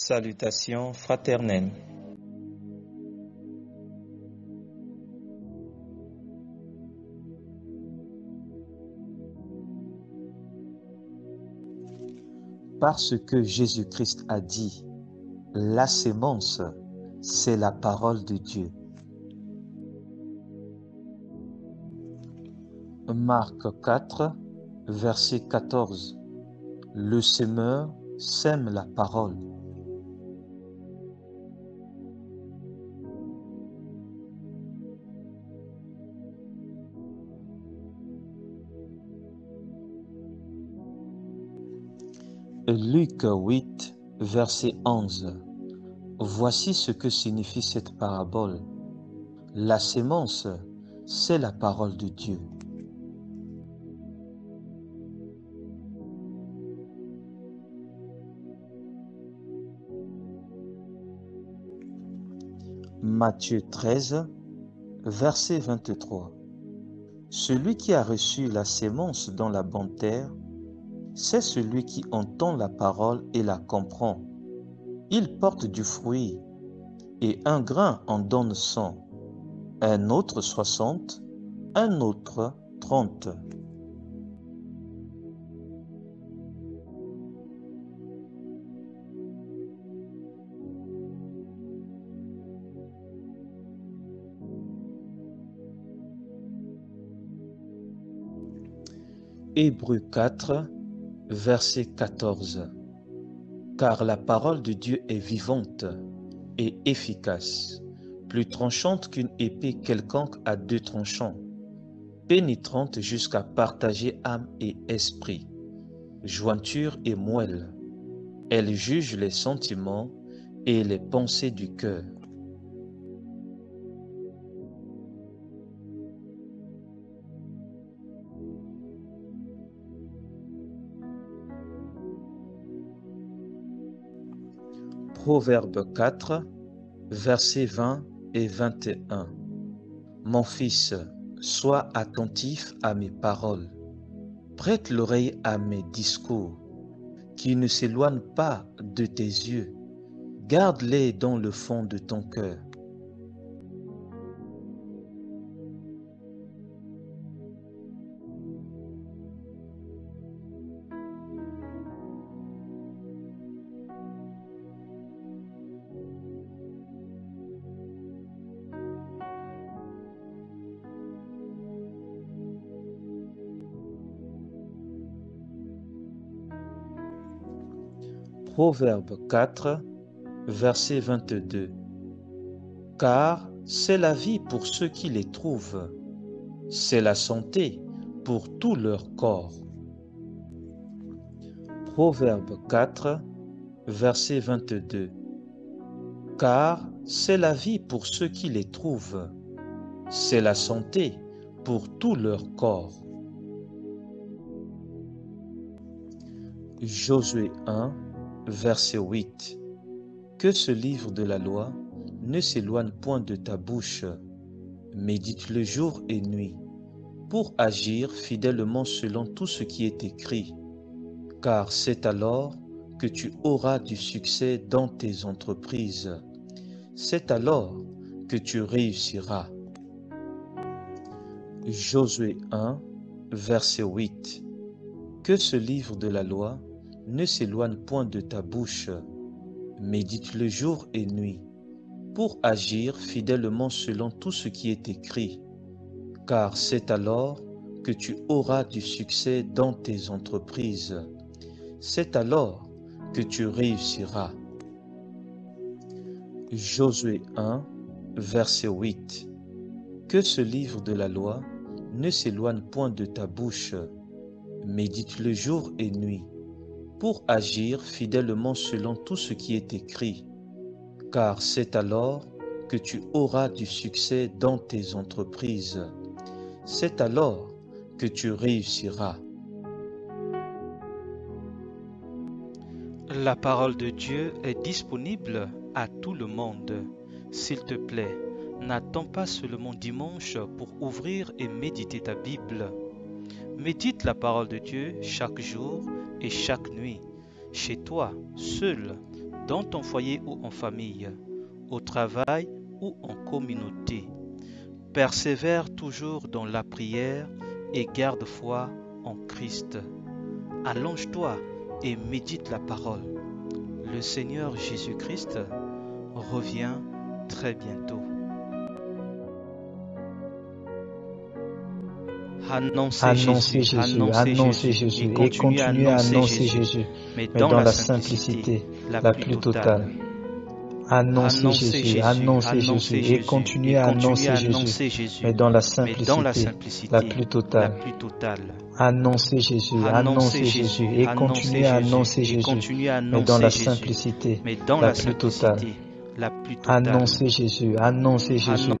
Salutations fraternelles. Parce que Jésus-Christ a dit, la sémence, c'est la parole de Dieu. Marc 4, verset 14. Le semeur sème la parole. Luc 8, verset 11. Voici ce que signifie cette parabole. La sémence, c'est la parole de Dieu. Matthieu 13, verset 23. Celui qui a reçu la sémence dans la bonne terre, c'est celui qui entend la parole et la comprend. Il porte du fruit, et un grain en donne 100, un autre 60, un autre 30. Hébreux 4, verset 14. Car la parole de Dieu est vivante et efficace, plus tranchante qu'une épée quelconque à deux tranchants, pénétrante jusqu'à partager âme et esprit, jointure et moelle. Elle juge les sentiments et les pensées du cœur. Proverbe 4, versets 20 et 21. Mon fils, sois attentif à mes paroles, prête l'oreille à mes discours, qui ne s'éloignent pas de tes yeux, garde-les dans le fond de ton cœur. Proverbe 4, verset 22. Car c'est la vie pour ceux qui les trouvent, c'est la santé pour tout leur corps. Proverbe 4, verset 22. Car c'est la vie pour ceux qui les trouvent, c'est la santé pour tout leur corps. Josué 1, verset 8. Que ce livre de la loi ne s'éloigne point de ta bouche, médite-le jour et nuit, pour agir fidèlement selon tout ce qui est écrit, car c'est alors que tu auras du succès dans tes entreprises. C'est alors que tu réussiras. Josué 1, verset 8. Que ce livre de la loi ne s'éloigne point de ta bouche, médite-le jour et nuit, pour agir fidèlement selon tout ce qui est écrit, car c'est alors que tu auras du succès dans tes entreprises. C'est alors que tu réussiras. Josué 1, verset 8. Que ce livre de la loi ne s'éloigne point de ta bouche, médite-le jour et nuit, pour agir fidèlement selon tout ce qui est écrit, car c'est alors que tu auras du succès dans tes entreprises. C'est alors que tu réussiras. La parole de Dieu est disponible à tout le monde. S'il te plaît, n'attends pas seulement dimanche pour ouvrir et méditer ta Bible. Médite la parole de Dieu chaque jour et chaque nuit, chez toi, seul, dans ton foyer ou en famille, au travail ou en communauté. Persévère toujours dans la prière et garde foi en Christ. Allonge-toi et médite la parole. Le Seigneur Jésus-Christ revient très bientôt. Annoncez Jésus, annoncez Jésus et continuez à annoncer Jésus, mais dans la simplicité la plus totale. Annoncez Jésus et continuez à annoncer Jésus, mais dans la simplicité la plus totale. Annoncez Jésus et continuez à annoncer Jésus, mais dans la simplicité la plus totale. Annoncez Jésus